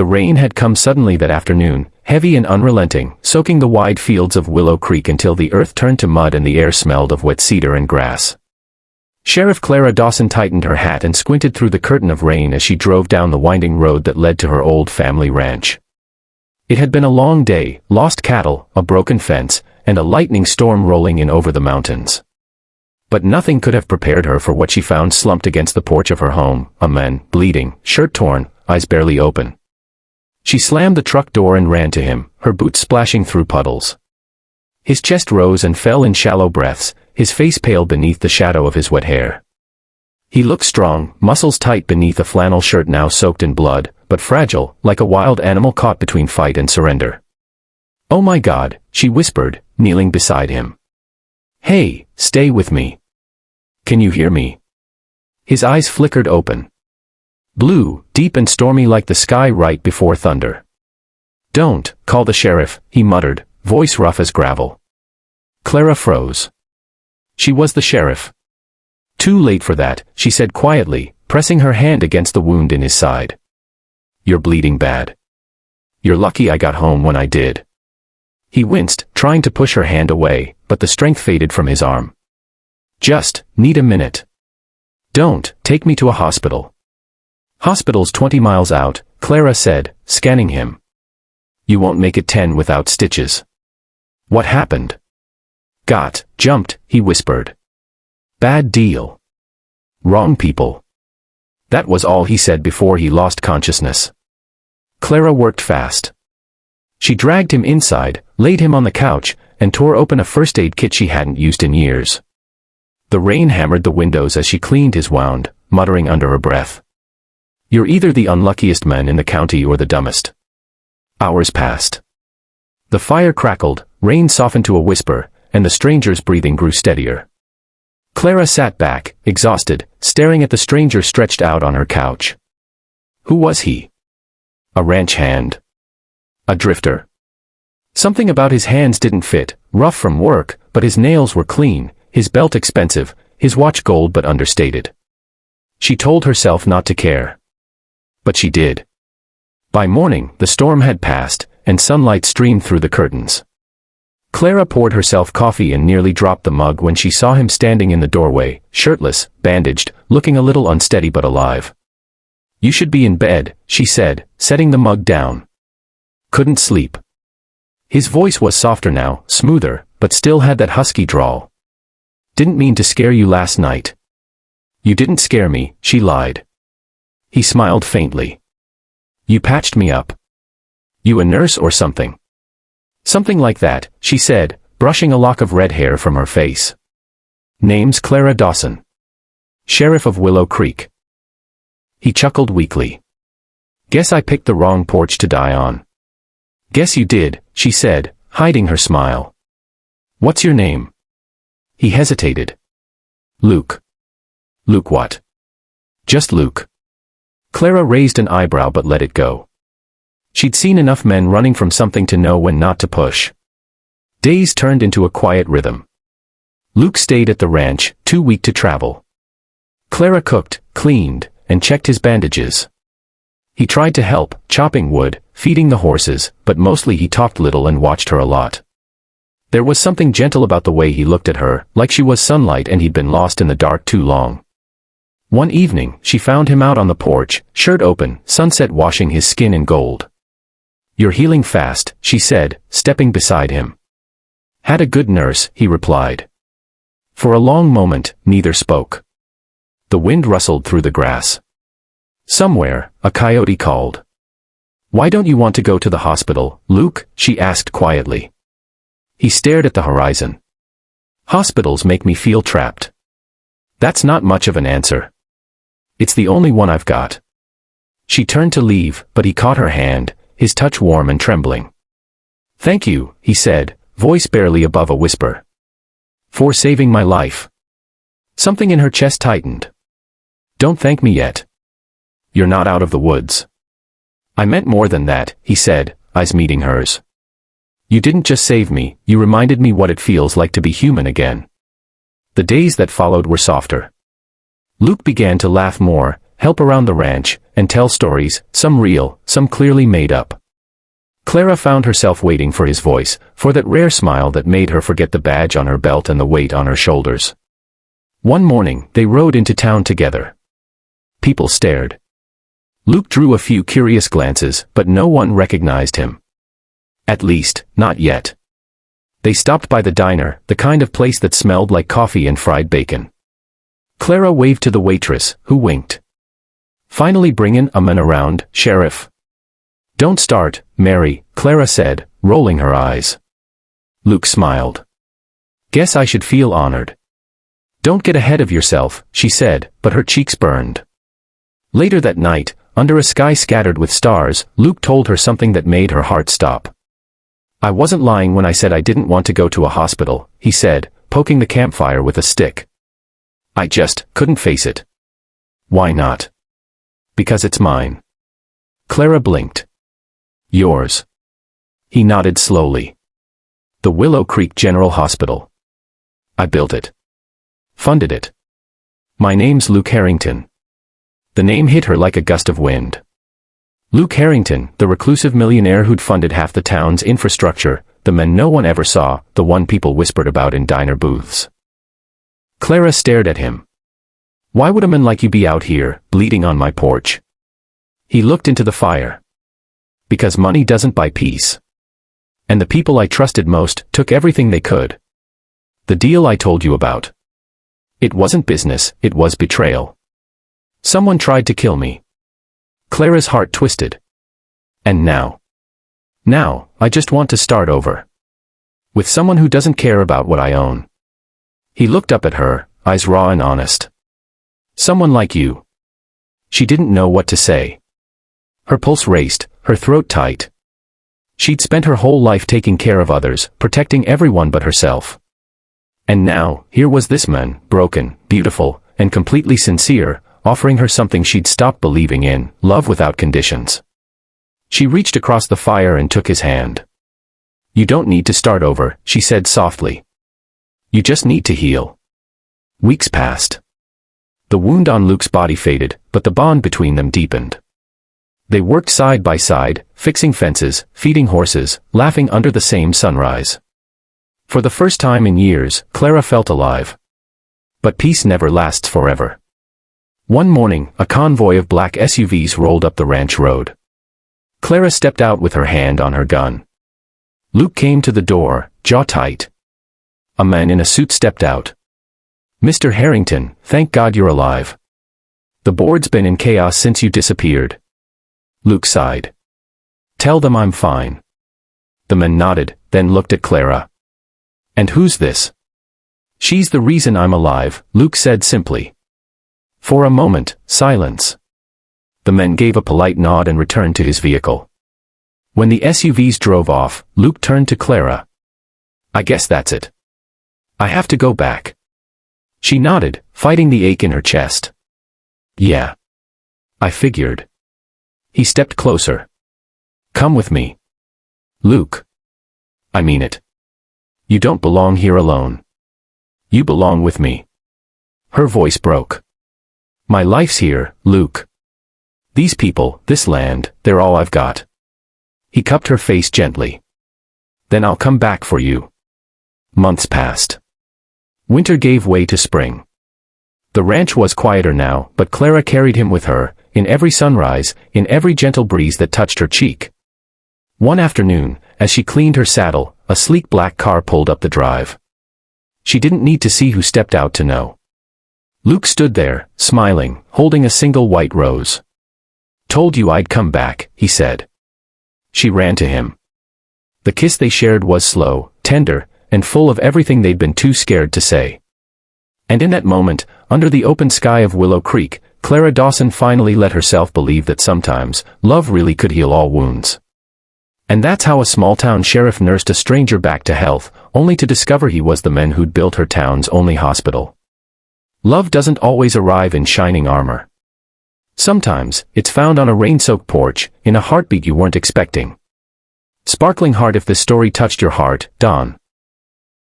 The rain had come suddenly that afternoon, heavy and unrelenting, soaking the wide fields of Willow Creek until the earth turned to mud and the air smelled of wet cedar and grass. Sheriff Clara Dawson tightened her hat and squinted through the curtain of rain as she drove down the winding road that led to her old family ranch. It had been a long day, lost cattle, a broken fence, and a lightning storm rolling in over the mountains. But nothing could have prepared her for what she found slumped against the porch of her home, a man, bleeding, shirt torn, eyes barely open. She slammed the truck door and ran to him, her boots splashing through puddles. His chest rose and fell in shallow breaths, his face pale beneath the shadow of his wet hair. He looked strong, muscles tight beneath a flannel shirt now soaked in blood, but fragile, like a wild animal caught between fight and surrender. "Oh my God," she whispered, kneeling beside him. "Hey, stay with me. Can you hear me?" His eyes flickered open. Blue, deep and stormy like the sky right before thunder. "Don't call the sheriff," he muttered, voice rough as gravel. Clara froze. She was the sheriff. "Too late for that," she said quietly, pressing her hand against the wound in his side. "You're bleeding bad. You're lucky I got home when I did." He winced, trying to push her hand away, but the strength faded from his arm. "Just need a minute. Don't take me to a hospital." "Hospital's 20 miles out," Clara said, scanning him. "You won't make it 10 without stitches." "What happened?" "Got jumped," he whispered. "Bad deal. Wrong people." That was all he said before he lost consciousness. Clara worked fast. She dragged him inside, laid him on the couch, and tore open a first aid kit she hadn't used in years. The rain hammered the windows as she cleaned his wound, muttering under her breath. "You're either the unluckiest man in the county or the dumbest." Hours passed. The fire crackled, rain softened to a whisper, and the stranger's breathing grew steadier. Clara sat back, exhausted, staring at the stranger stretched out on her couch. Who was he? A ranch hand? A drifter? Something about his hands didn't fit, rough from work, but his nails were clean, his belt expensive, his watch gold but understated. She told herself not to care. But she did. By morning, the storm had passed, and sunlight streamed through the curtains. Clara poured herself coffee and nearly dropped the mug when she saw him standing in the doorway, shirtless, bandaged, looking a little unsteady but alive. "You should be in bed," she said, setting the mug down. "Couldn't sleep." His voice was softer now, smoother, but still had that husky drawl. "Didn't mean to scare you last night." "You didn't scare me," she lied. He smiled faintly. "You patched me up. You a nurse or something?" "Something like that," she said, brushing a lock of red hair from her face. "Name's Clara Dawson. Sheriff of Willow Creek." He chuckled weakly. "Guess I picked the wrong porch to die on." "Guess you did," she said, hiding her smile. "What's your name?" He hesitated. "Luke." "Luke what?" "Just Luke." Clara raised an eyebrow but let it go. She'd seen enough men running from something to know when not to push. Days turned into a quiet rhythm. Luke stayed at the ranch, too weak to travel. Clara cooked, cleaned, and checked his bandages. He tried to help, chopping wood, feeding the horses, but mostly he talked little and watched her a lot. There was something gentle about the way he looked at her, like she was sunlight and he'd been lost in the dark too long. One evening, she found him out on the porch, shirt open, sunset washing his skin in gold. "You're healing fast," she said, stepping beside him. "Had a good nurse," he replied. For a long moment, neither spoke. The wind rustled through the grass. Somewhere, a coyote called. "Why don't you want to go to the hospital, Luke?" she asked quietly. He stared at the horizon. "Hospitals make me feel trapped." "That's not much of an answer." "It's the only one I've got." She turned to leave, but he caught her hand, his touch warm and trembling. "Thank you," he said, voice barely above a whisper. "For saving my life." Something in her chest tightened. "Don't thank me yet. You're not out of the woods." "I meant more than that," he said, eyes meeting hers. "You didn't just save me, you reminded me what it feels like to be human again." The days that followed were softer. Luke began to laugh more, help around the ranch, and tell stories, some real, some clearly made up. Clara found herself waiting for his voice, for that rare smile that made her forget the badge on her belt and the weight on her shoulders. One morning, they rode into town together. People stared. Luke drew a few curious glances, but no one recognized him. At least, not yet. They stopped by the diner, the kind of place that smelled like coffee and fried bacon. Clara waved to the waitress, who winked. "Finally bringin' a man around, Sheriff." "Don't start, Mary," Clara said, rolling her eyes. Luke smiled. "Guess I should feel honored." "Don't get ahead of yourself," she said, but her cheeks burned. Later that night, under a sky scattered with stars, Luke told her something that made her heart stop. "I wasn't lying when I said I didn't want to go to a hospital," he said, poking the campfire with a stick. "I just couldn't face it." "Why not?" "Because it's mine." Clara blinked. "Yours?" He nodded slowly. "The Willow Creek General Hospital. I built it. Funded it. My name's Luke Harrington." The name hit her like a gust of wind. Luke Harrington, the reclusive millionaire who'd funded half the town's infrastructure, the man no one ever saw, the one people whispered about in diner booths. Clara stared at him. "Why would a man like you be out here, bleeding on my porch?" He looked into the fire. "Because money doesn't buy peace. And the people I trusted most took everything they could. The deal I told you about. It wasn't business, it was betrayal. Someone tried to kill me." Clara's heart twisted. "And now? Now, I just want to start over. With someone who doesn't care about what I own." He looked up at her, eyes raw and honest. "Someone like you." She didn't know what to say. Her pulse raced, her throat tight. She'd spent her whole life taking care of others, protecting everyone but herself. And now, here was this man, broken, beautiful, and completely sincere, offering her something she'd stopped believing in, love without conditions. She reached across the fire and took his hand. "You don't need to start over," she said softly. "You just need to heal." Weeks passed. The wound on Luke's body faded, but the bond between them deepened. They worked side by side, fixing fences, feeding horses, laughing under the same sunrise. For the first time in years, Clara felt alive. But peace never lasts forever. One morning, a convoy of black SUVs rolled up the ranch road. Clara stepped out with her hand on her gun. Luke came to the door, jaw tight. A man in a suit stepped out. "Mr. Harrington, thank God you're alive. The board's been in chaos since you disappeared." Luke sighed. "Tell them I'm fine." The man nodded, then looked at Clara. "And who's this?" "She's the reason I'm alive," Luke said simply. For a moment, silence. The man gave a polite nod and returned to his vehicle. When the SUVs drove off, Luke turned to Clara. "I guess that's it. I have to go back." She nodded, fighting the ache in her chest. "Yeah. I figured." He stepped closer. "Come with me." "Luke. I mean it. You don't belong here alone. You belong with me." Her voice broke. "My life's here, Luke. These people, this land, they're all I've got." He cupped her face gently. "Then I'll come back for you." Months passed. Winter gave way to spring. The ranch was quieter now, but Clara carried him with her, in every sunrise, in every gentle breeze that touched her cheek. One afternoon, as she cleaned her saddle, a sleek black car pulled up the drive. She didn't need to see who stepped out to know. Luke stood there, smiling, holding a single white rose. "Told you I'd come back," he said. She ran to him. The kiss they shared was slow, tender, and full of everything they'd been too scared to say. And in that moment, under the open sky of Willow Creek, Clara Dawson finally let herself believe that sometimes, love really could heal all wounds. And that's how a small-town sheriff nursed a stranger back to health, only to discover he was the man who'd built her town's only hospital. Love doesn't always arrive in shining armor. Sometimes, it's found on a rain-soaked porch, in a heartbeat you weren't expecting. Sparkling heart, if this story touched your heart, Dawn.